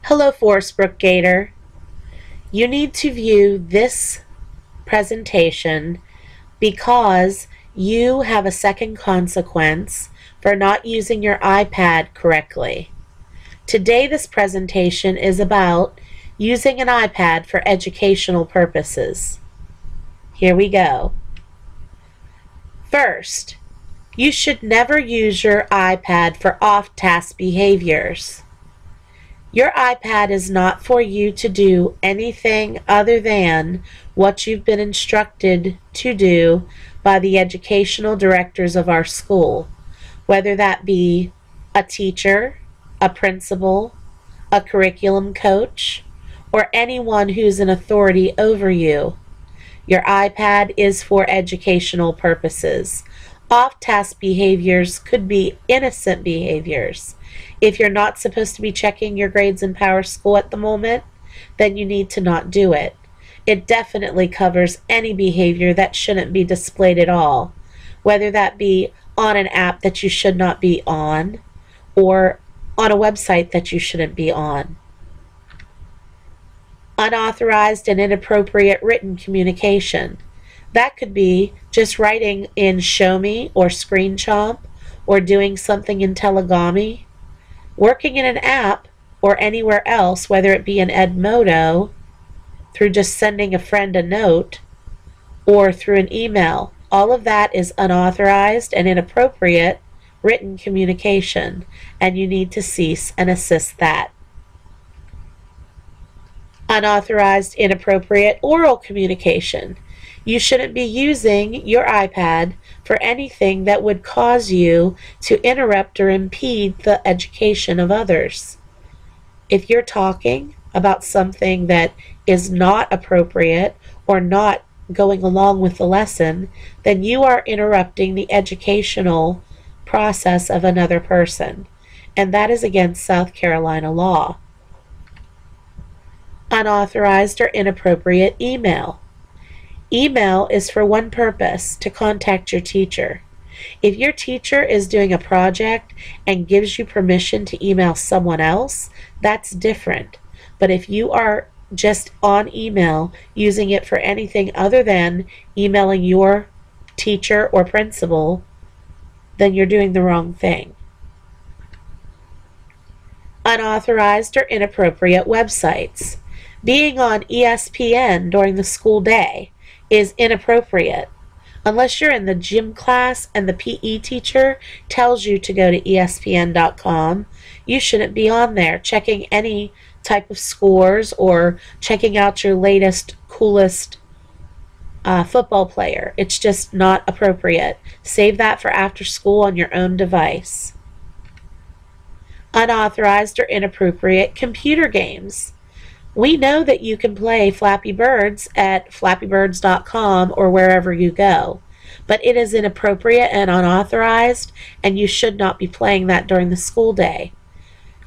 Hello, Forest Brook Gator. You need to view this presentation because you have a second consequence for not using your iPad correctly. Today, this presentation is about using an iPad for educational purposes. Here we go. First, you should never use your iPad for off-task behaviors. Your iPad is not for you to do anything other than what you've been instructed to do by the educational directors of our school, whether that be a teacher, a principal, a curriculum coach, or anyone who's an authority over you. Your iPad is for educational purposes. Off-task behaviors could be innocent behaviors. If you're not supposed to be checking your grades in Power School at the moment, then you need to not do it. It definitely covers any behavior that shouldn't be displayed at all, whether that be on an app that you should not be on or on a website that you shouldn't be on. Unauthorized and inappropriate written communication. That could be just writing in Show Me or Screen Chomp or doing something in Telegami. Working in an app or anywhere else, whether it be in Edmodo, through just sending a friend a note, or through an email. All of that is unauthorized and inappropriate written communication, and you need to cease and assist that. Unauthorized, inappropriate oral communication. You shouldn't be using your iPad for anything that would cause you to interrupt or impede the education of others. If you're talking about something that is not appropriate or not going along with the lesson, then you are interrupting the educational process of another person, and that is against South Carolina law. Unauthorized or inappropriate email. Email is for one purpose, to contact your teacher. If your teacher is doing a project and gives you permission to email someone else, that's different. But if you are just on email, using it for anything other than emailing your teacher or principal, then you're doing the wrong thing. Unauthorized or inappropriate websites. Being on ESPN during the school day is inappropriate. Unless you're in the gym class and the PE teacher tells you to go to ESPN.com, you shouldn't be on there checking any type of scores or checking out your latest, coolest football player. It's just not appropriate. Save that for after school on your own device. Unauthorized or inappropriate computer games. We know that you can play Flappy Birds at flappybirds.com or wherever you go, but it is inappropriate and unauthorized, and you should not be playing that during the school day.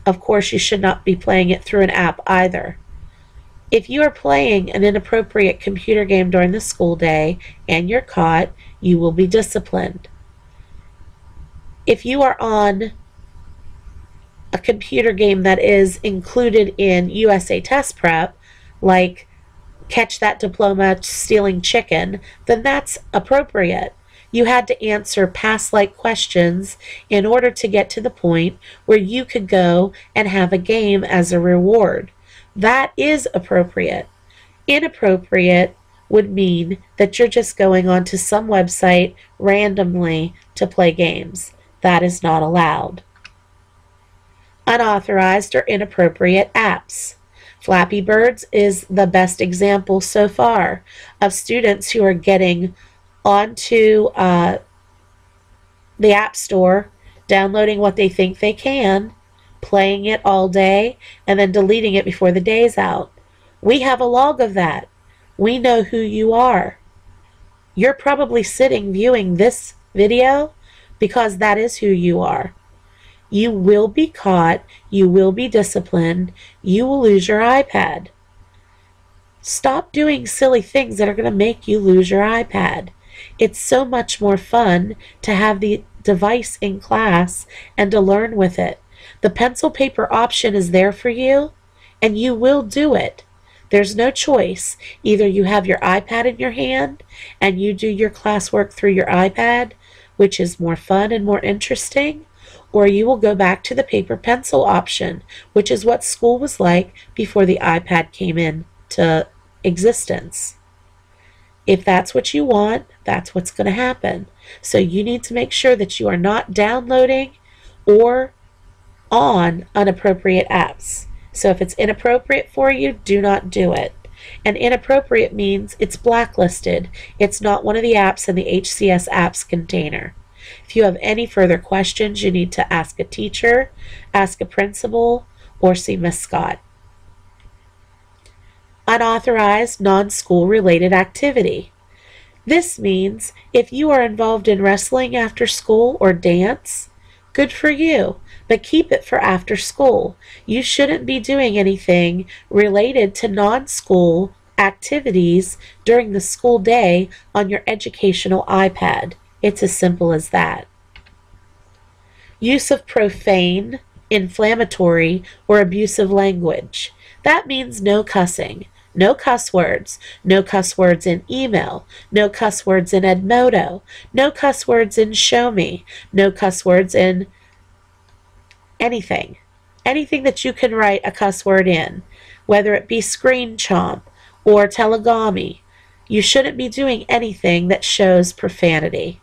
Of course, you should not be playing it through an app either. If you are playing an inappropriate computer game during the school day and you're caught, you will be disciplined. If you are on a computer game that is included in USA Test Prep, like Catch That Diploma Stealing Chicken, then that's appropriate. You had to answer pass-like questions in order to get to the point where you could go and have a game as a reward. That is appropriate. Inappropriate would mean that you're just going onto some website randomly to play games. That is not allowed. Unauthorized or inappropriate apps. Flappy Birds is the best example so far of students who are getting onto the App Store, downloading what they think they can, playing it all day, and then deleting it before the day's out. We have a log of that. We know who you are. You're probably sitting viewing this video because that is who you are. You will be caught, you will be disciplined, you will lose your iPad. Stop doing silly things that are going to make you lose your iPad. It's so much more fun to have the device in class and to learn with it. The pencil paper option is there for you. and you will do it. There's no choice. Either you have your iPad in your hand and you do your classwork through your iPad, which is more fun and more interesting, or you will go back to the paper pencil option, which is what school was like before the iPad came into existence. If that's what you want, that's what's going to happen. So you need to make sure that you are not downloading or on inappropriate apps. So if it's inappropriate for you, do not do it. And inappropriate means it's blacklisted. It's not one of the apps in the HCS apps container. If you have any further questions, you need to ask a teacher, ask a principal, or see Miss Scott. Unauthorized non-school related activity. This means if you are involved in wrestling after school or dance, good for you, but keep it for after school. You shouldn't be doing anything related to non-school activities during the school day on your educational iPad. It's as simple as that. Use of profane, inflammatory, or abusive language. That means no cussing, no cuss words in email, no cuss words in Edmodo, no cuss words in Show Me, no cuss words in anything. Anything that you can write a cuss word in, whether it be screen chomp or telegami. You shouldn't be doing anything that shows profanity.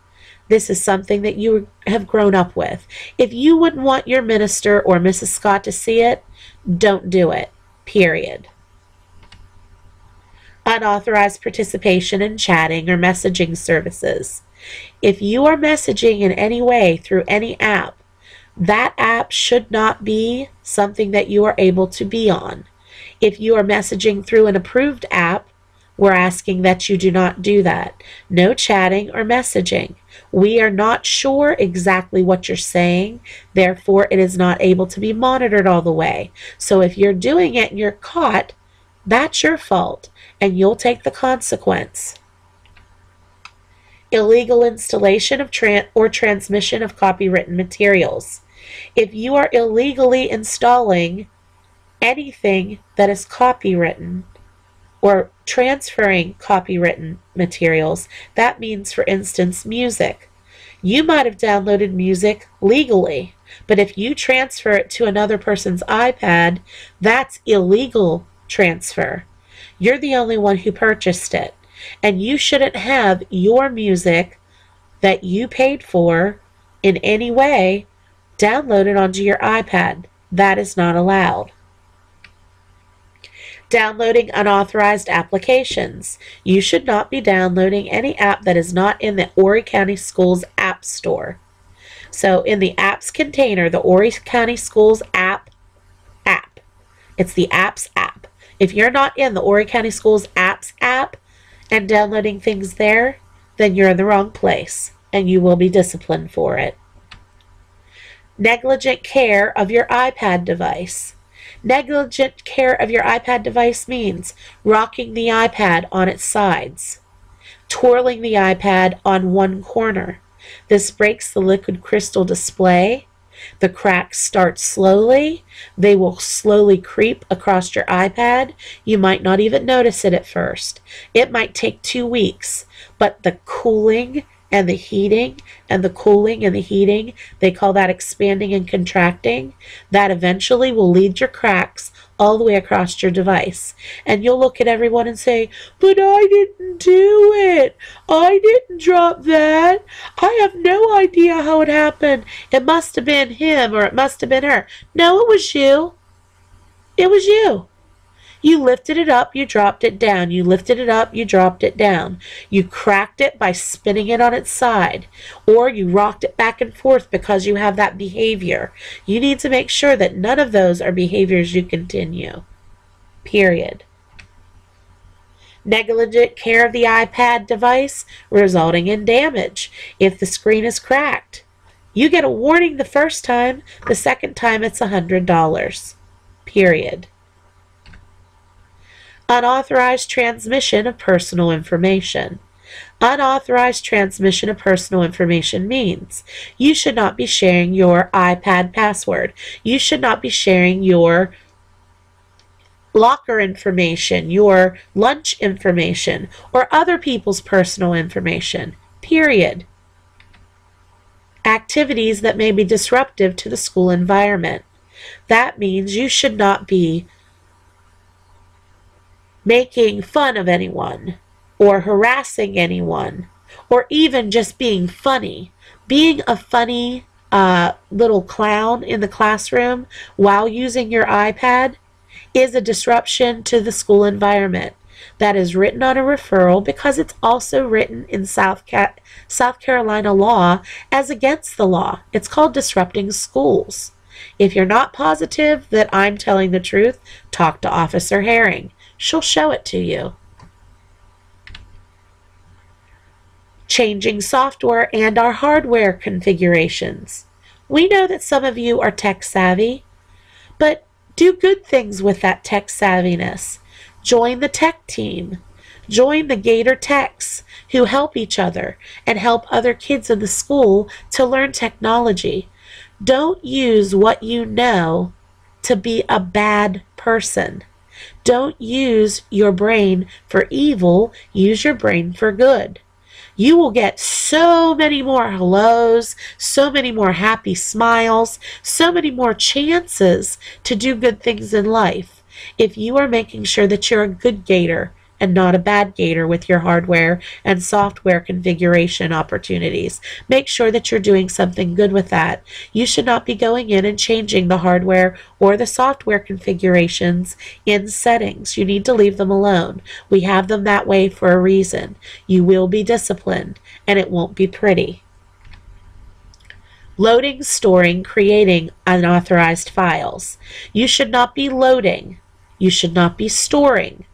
This is something that you have grown up with. If you wouldn't want your minister or Mrs. Scott to see it, don't do it, period. Unauthorized participation in chatting or messaging services. If you are messaging in any way through any app, that app should not be something that you are able to be on. If you are messaging through an approved app, we're asking that you do not do that. No chatting or messaging. We are not sure exactly what you're saying, therefore it is not able to be monitored all the way. So if you're doing it and you're caught, that's your fault, and you'll take the consequence. Illegal installation of or transmission of copywritten materials. If you are illegally installing anything that is copywritten or transferring copywritten materials, that means, for instance, music. You might have downloaded music legally, but if you transfer it to another person's iPad, that's illegal transfer. You're the only one who purchased it, and you shouldn't have your music that you paid for in any way downloaded onto your iPad. That is not allowed. Downloading unauthorized applications. You should not be downloading any app that is not in the Horry County Schools App Store. So in the apps container, the Horry County Schools app. It's the apps app. If you're not in the Horry County Schools apps app and downloading things there, then you're in the wrong place and you will be disciplined for it. Negligent care of your iPad device. Negligent care of your iPad device means rocking the iPad on its sides, twirling the iPad on one corner. This breaks the liquid crystal display. The cracks start slowly. They will slowly creep across your iPad. You might not even notice it at first. It might take 2 weeks, but the cooling and the heating and the cooling and the heating, they call that expanding and contracting, that eventually will lead your cracks all the way across your device. And you'll look at everyone and say, but I didn't do it. I didn't drop that. I have no idea how it happened. It must have been him or it must have been her. No, it was you. It was you. You lifted it up, you dropped it down. You lifted it up, you dropped it down. You cracked it by spinning it on its side, or you rocked it back and forth because you have that behavior. You need to make sure that none of those are behaviors you continue. Period. Negligent care of the iPad device resulting in damage. If the screen is cracked, you get a warning the first time. The second time it's $100. Period. Unauthorized transmission of personal information. Unauthorized transmission of personal information means you should not be sharing your iPad password. You should not be sharing your locker information, your lunch information, or other people's personal information, period. Activities that may be disruptive to the school environment. That means you should not be making fun of anyone, or harassing anyone, or even just being funny. Being a funny little clown in the classroom while using your iPad is a disruption to the school environment. That is written on a referral because it's also written in South Carolina law as against the law. It's called disrupting schools. If you're not positive that I'm telling the truth, talk to Officer Herring. She'll show it to you. Changing software and our hardware configurations. We know that some of you are tech savvy, but do good things with that tech savviness. Join the tech team. Join the Gator Techs who help each other and help other kids in the school to learn technology. Don't use what you know to be a bad person. Don't use your brain for evil. Use your brain for good. You will get so many more hellos, so many more happy smiles, so many more chances to do good things in life if you are making sure that you're a good gator and not a bad gator with your hardware and software configuration opportunities. Make sure that you're doing something good with that. You should not be going in and changing the hardware or the software configurations in settings. You need to leave them alone. We have them that way for a reason. You will be disciplined, and it won't be pretty. Loading, storing, creating unauthorized files. You should not be loading. You should not be storing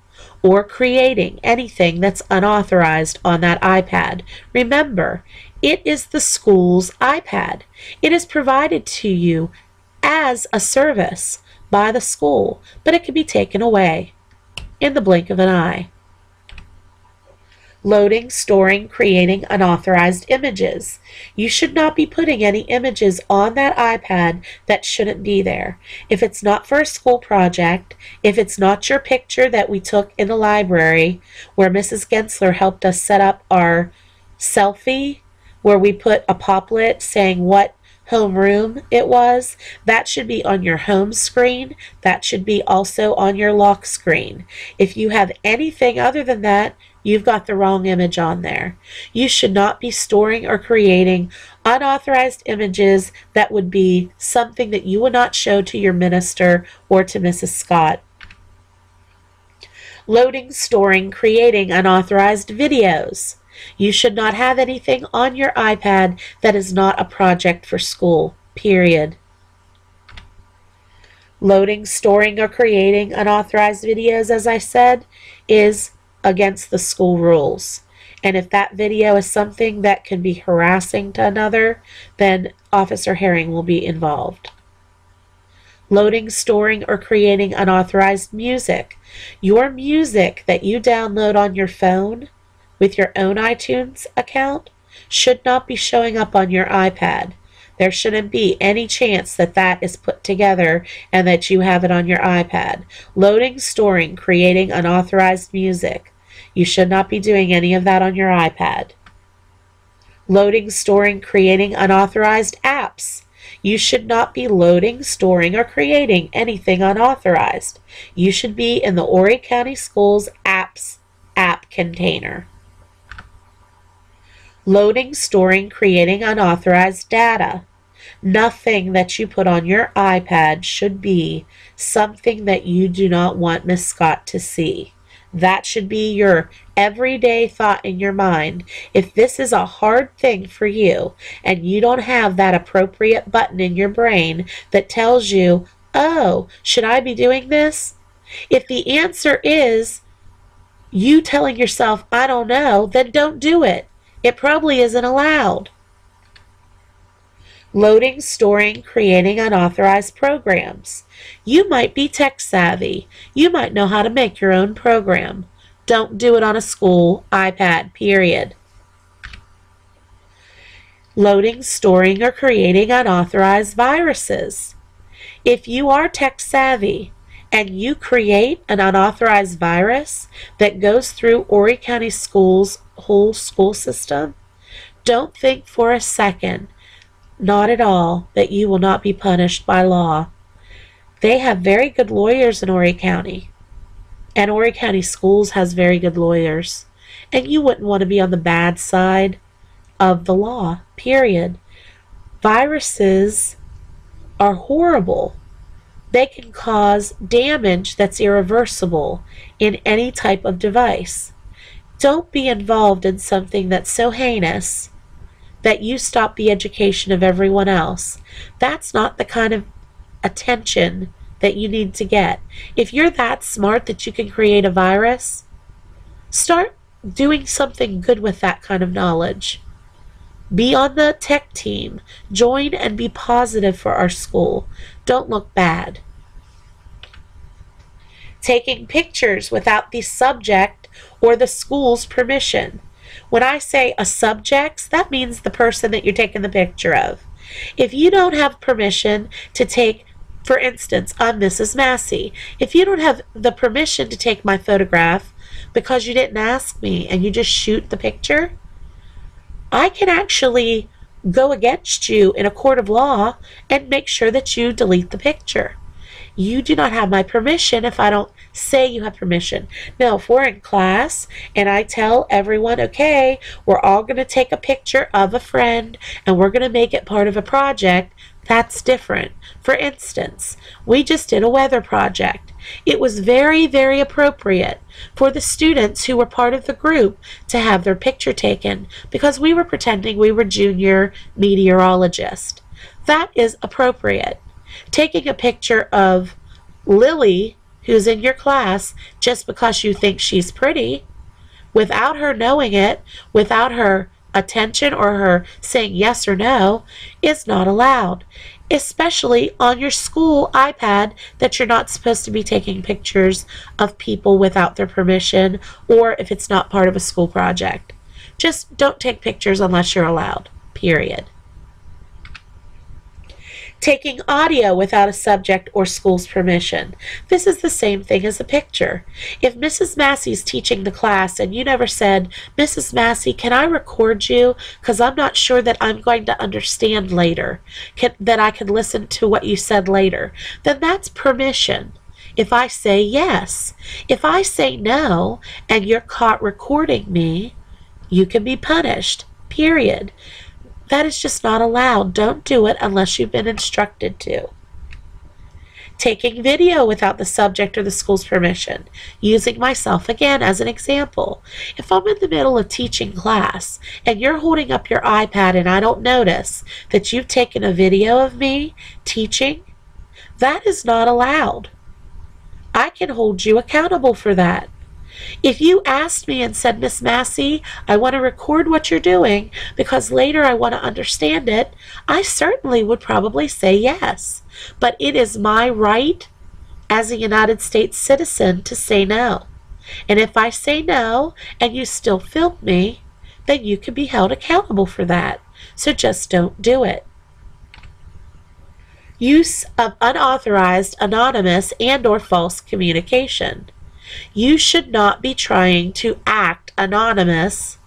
or creating anything that's unauthorized on that iPad. Remember, it is the school's iPad. It is provided to you as a service by the school, but it can be taken away in the blink of an eye. Loading, storing, creating unauthorized images. You should not be putting any images on that iPad that shouldn't be there. If it's not for a school project, if it's not your picture that we took in the library where Mrs. Gensler helped us set up our selfie, where we put a poplet saying what homeroom it was, that should be on your home screen. That should be also on your lock screen. If you have anything other than that, you've got the wrong image on there. You should not be storing or creating unauthorized images that would be something that you would not show to your minister or to Mrs. Scott. Loading, storing, creating unauthorized videos. You should not have anything on your iPad that is not a project for school, period. Loading, storing, or creating unauthorized videos, as I said, is against the school rules. And if that video is something that can be harassing to another, then Officer Herring will be involved. Loading, storing, or creating unauthorized music. Your music that you download on your phone with your own iTunes account should not be showing up on your iPad. There shouldn't be any chance that that is put together and that you have it on your iPad. Loading, storing, creating unauthorized music. You should not be doing any of that on your iPad. Loading, storing, creating unauthorized apps. You should not be loading, storing, or creating anything unauthorized. You should be in the Horry County Schools apps app container. Loading, storing, creating unauthorized data. Nothing that you put on your iPad should be something that you do not want Miss Scott to see. That should be your everyday thought in your mind. If this is a hard thing for you and you don't have that appropriate button in your brain that tells you, oh, should I be doing this? If the answer is you telling yourself, I don't know, then don't do it. It probably isn't allowed. Loading, storing, creating unauthorized programs. You might be tech savvy. You might know how to make your own program. Don't do it on a school iPad, period. Loading, storing, or creating unauthorized viruses. If you are tech savvy and you create an unauthorized virus that goes through Horry County Schools' whole school system, don't think for a second, not at all, that you will not be punished by law. They have very good lawyers in Horry County, and Horry County Schools has very good lawyers, and you wouldn't want to be on the bad side of the law, period. Viruses are horrible. They can cause damage that's irreversible in any type of device. Don't be involved in something that's so heinous that you stop the education of everyone else. That's not the kind of attention that you need to get. If you're that smart that you can create a virus, start doing something good with that kind of knowledge. Be on the tech team. Join and be positive for our school. Don't look bad. Taking pictures without the subject or the school's permission. When I say a subject, that means the person that you're taking the picture of. If you don't have permission to take, for instance, I'm Mrs. Massey. If you don't have the permission to take my photograph because you didn't ask me and you just shoot the picture, I can actually go against you in a court of law and make sure that you delete the picture. You do not have my permission if I don't say you have permission. Now, if we're in class and I tell everyone, okay, we're all going to take a picture of a friend and we're going to make it part of a project, that's different. For instance, we just did a weather project. It was very, very appropriate for the students who were part of the group to have their picture taken because we were pretending we were junior meteorologists. That is appropriate. Taking a picture of Lily, who's in your class, just because you think she's pretty, without her knowing it, without her attention or her saying yes or no, is not allowed. Especially on your school iPad that you're not supposed to be taking pictures of people without their permission or if it's not part of a school project. Just don't take pictures unless you're allowed, period. Taking audio without a subject or school's permission. This is the same thing as a picture. If Mrs. Massey's teaching the class and you never said, Mrs. Massey, can I record you? Because I'm not sure that I'm going to understand later, that I can listen to what you said later, then that's permission. If I say yes. If I say no and you're caught recording me, you can be punished, period. That is just not allowed. Don't do it unless you've been instructed to. Taking video without the subject or the school's permission. Using myself again as an example. If I'm in the middle of teaching class and you're holding up your iPad and I don't notice that you've taken a video of me teaching, that is not allowed. I can hold you accountable for that. If you asked me and said, Miss Massey, I want to record what you're doing because later I want to understand it, I certainly would probably say yes. But it is my right as a United States citizen to say no. And if I say no and you still film me, then you can be held accountable for that. So just don't do it. Use of unauthorized, anonymous, and/or false communication. You should not be trying to act anonymous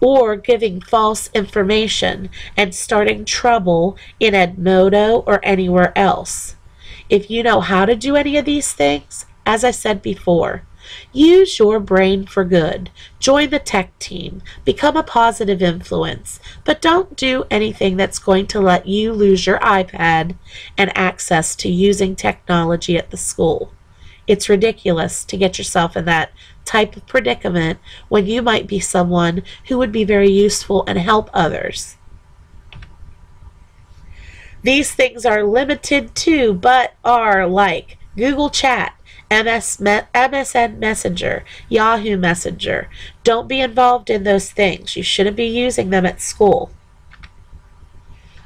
or giving false information and starting trouble in Edmodo or anywhere else. If you know how to do any of these things, as I said before, use your brain for good. Join the tech team. Become a positive influence. But don't do anything that's going to let you lose your iPad and access to using technology at the school. It's ridiculous to get yourself in that type of predicament when you might be someone who would be very useful and help others. These things are limited to, but are like Google Chat, MSN Messenger, Yahoo Messenger. Don't be involved in those things. You shouldn't be using them at school.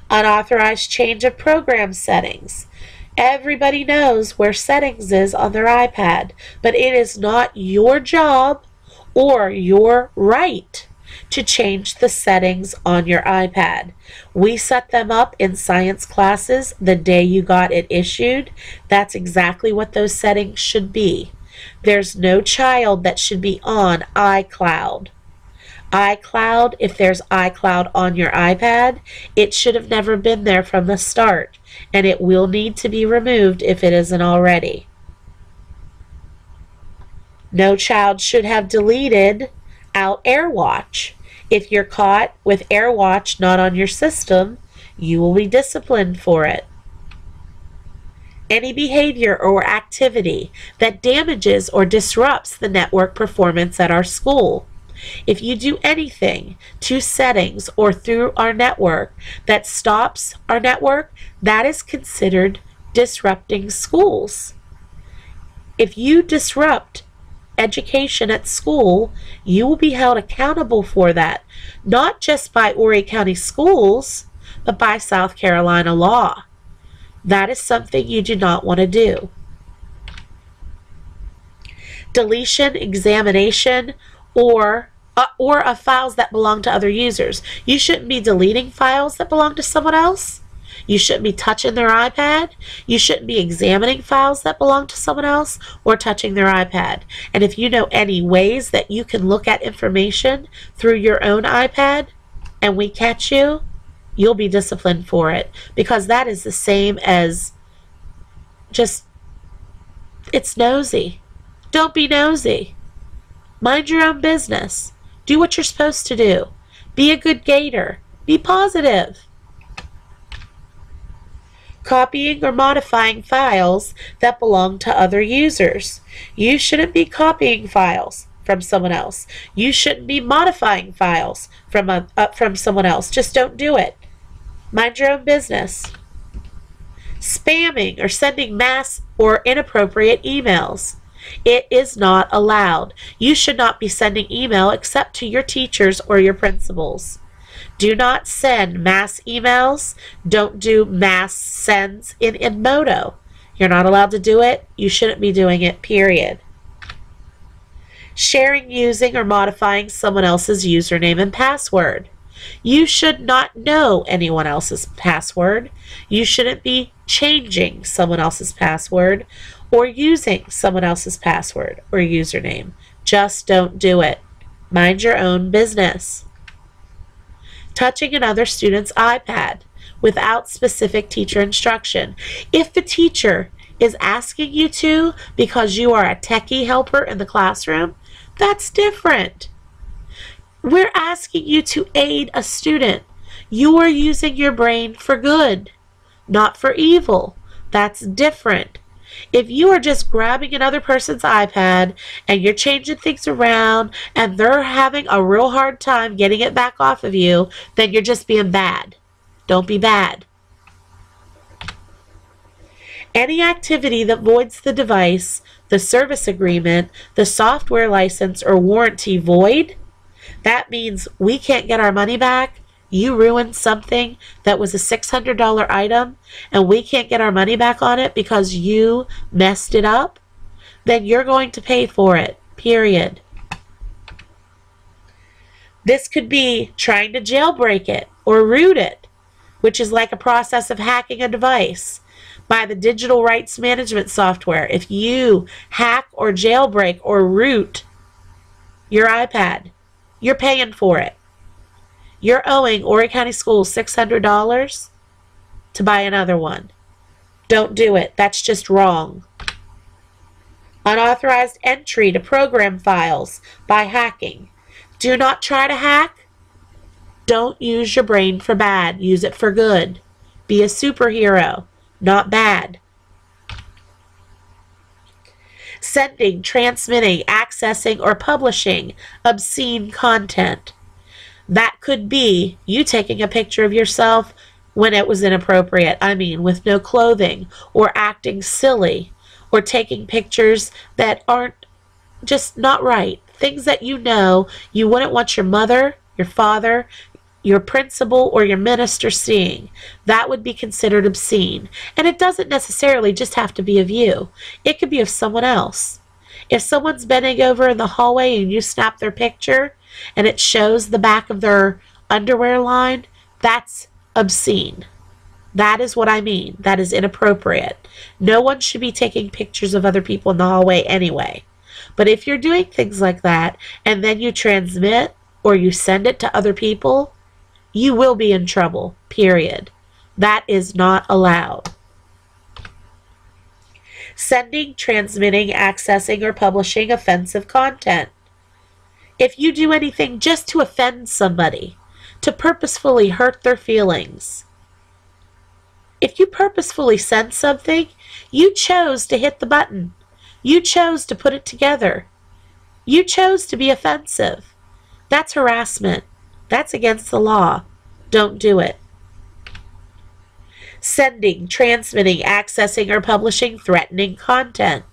Unauthorized change of program settings. Everybody knows where settings is on their iPad, but it is not your job or your right to change the settings on your iPad. We set them up in science classes the day you got it issued. That's exactly what those settings should be. There's no child that should be on iCloud. iCloud, if there's iCloud on your iPad, it should have never been there from the start, and it will need to be removed if it isn't already. No child should have deleted out AirWatch. If you're caught with AirWatch not on your system, you will be disciplined for it. Any behavior or activity that damages or disrupts the network performance at our school. If you do anything to settings or through our network that stops our network, that is considered disrupting schools. If you disrupt education at school, you will be held accountable for that, not just by Horry County Schools, but by South Carolina law. That is something you do not want to do. Deletion, examination, or of files that belong to other users. You shouldn't be deleting files that belong to someone else. You shouldn't be touching their iPad. You shouldn't be examining files that belong to someone else or touching their iPad. And if you know any ways that you can look at information through your own iPad and we catch you, you'll be disciplined for it, because that is the same as just, it's nosy. Don't be nosy. Mind your own business. Do what you're supposed to do. Be a good gator. Be positive. Copying or modifying files that belong to other users. You shouldn't be copying files from someone else. You shouldn't be modifying files from someone else. Just don't do it. Mind your own business. Spamming or sending mass or inappropriate emails. It is not allowed. You should not be sending email except to your teachers or your principals. Do not send mass emails. Don't do mass sends in Edmodo. You're not allowed to do it. You shouldn't be doing it, period. Sharing, using, or modifying someone else's username and password. You should not know anyone else's password. You shouldn't be changing someone else's password or using someone else's password or username. Just don't do it. Mind your own business. Touching another student's iPad without specific teacher instruction. If the teacher is asking you to because you are a techie helper in the classroom, that's different. We're asking you to aid a student. You are using your brain for good, not for evil. That's different. If you are just grabbing another person's iPad and you're changing things around and they're having a real hard time getting it back off of you, then you're just being bad. Don't be bad. Any activity that voids the device, the service agreement, the software license, or warranty void, that means we can't get our money back. You ruined something that was a $600 item and we can't get our money back on it because you messed it up, then you're going to pay for it, period. This could be trying to jailbreak it or root it, which is like a process of hacking a device by the digital rights management software. If you hack or jailbreak or root your iPad, you're paying for it. You're owing Horry County Schools $600 to buy another one. Don't do it. That's just wrong. Unauthorized entry to program files by hacking. Do not try to hack. Don't use your brain for bad. Use it for good. Be a superhero, not bad. Sending, transmitting, accessing, or publishing obscene content. That could be you taking a picture of yourself when it was inappropriate. I mean, with no clothing, or acting silly, or taking pictures that aren't just not right. Things that you know you wouldn't want your mother, your father, your principal, or your minister seeing. That would be considered obscene. And it doesn't necessarily just have to be of you. It could be of someone else. If someone's bending over in the hallway and you snap their picture, and it shows the back of their underwear line, that's obscene. That is what I mean. That is inappropriate. No one should be taking pictures of other people in the hallway anyway. But if you're doing things like that and then you transmit or you send it to other people, you will be in trouble, period. That is not allowed. Sending, transmitting, accessing, or publishing offensive content. If you do anything just to offend somebody, to purposefully hurt their feelings, if you purposefully send something, you chose to hit the button. You chose to put it together. You chose to be offensive. That's harassment. That's against the law. Don't do it. Sending, transmitting, accessing, or publishing threatening content.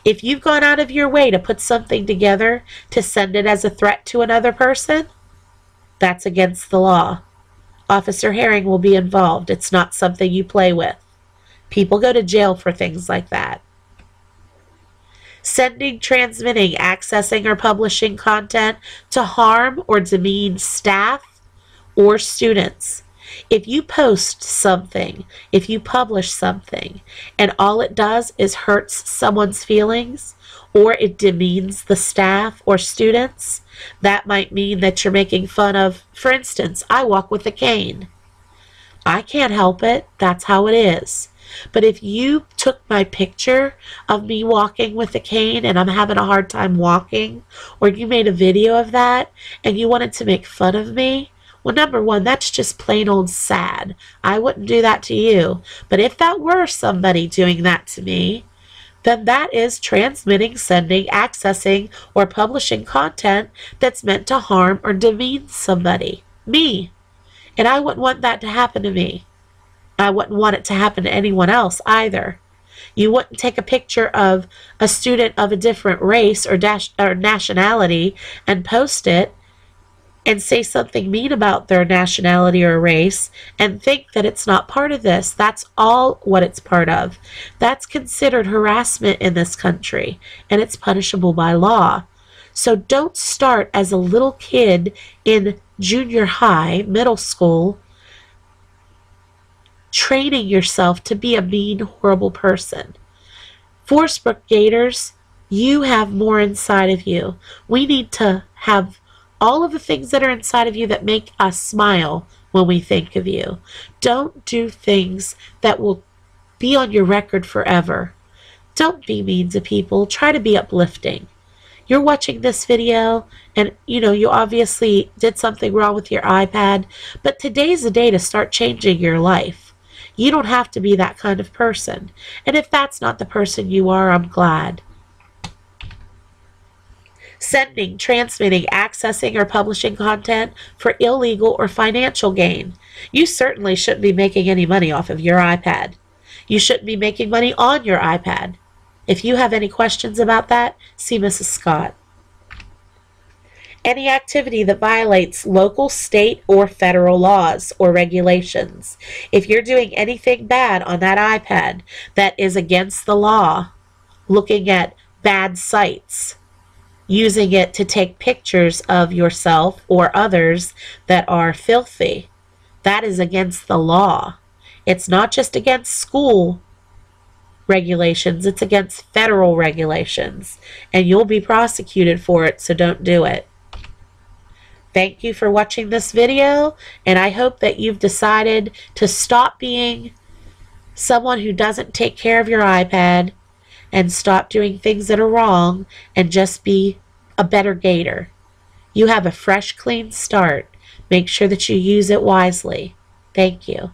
If you've gone out of your way to put something together to send it as a threat to another person, that's against the law. Officer Herring will be involved. It's not something you play with. People go to jail for things like that. Sending, transmitting, accessing, or publishing content to harm or demean staff or students. If you post something, if you publish something, and all it does is hurts someone's feelings, or it demeans the staff or students, that might mean that you're making fun of, for instance, I walk with a cane. I can't help it. That's how it is. But if you took my picture of me walking with a cane and I'm having a hard time walking, or you made a video of that and you wanted to make fun of me, well, number one, that's just plain old sad. I wouldn't do that to you. But if that were somebody doing that to me, then that is transmitting, sending, accessing, or publishing content that's meant to harm or demean somebody. Me. And I wouldn't want that to happen to me. I wouldn't want it to happen to anyone else either. You wouldn't take a picture of a student of a different race or nationality and post it and say something mean about their nationality or race and think that it's not part of this. That's all what it's part of. That's considered harassment in this country, and it's punishable by law. So don't start as a little kid in junior high, middle school, training yourself to be a mean, horrible person. Forestbrook Gators, you have more inside of you. We need to have all of the things that are inside of you that make us smile when we think of you. Don't do things that will be on your record forever. Don't be mean to people. Try to be uplifting. You're watching this video and you obviously did something wrong with your iPad, but today's the day to start changing your life. You don't have to be that kind of person. And if that's not the person you are, I'm glad. Sending, transmitting, accessing, or publishing content for illegal or financial gain. You certainly shouldn't be making any money off of your iPad. You shouldn't be making money on your iPad. If you have any questions about that, see Mrs. Scott. Any activity that violates local, state, or federal laws or regulations. If you're doing anything bad on that iPad that is against the law, looking at bad sites, using it to take pictures of yourself or others that are filthy, that is against the law. It's not just against school regulations, it's against federal regulations, and you'll be prosecuted for it, so don't do it. Thank you for watching this video, and I hope that you've decided to stop being someone who doesn't take care of your iPad and stop doing things that are wrong and just be a better gator. You have a fresh, clean start. Make sure that you use it wisely. Thank you.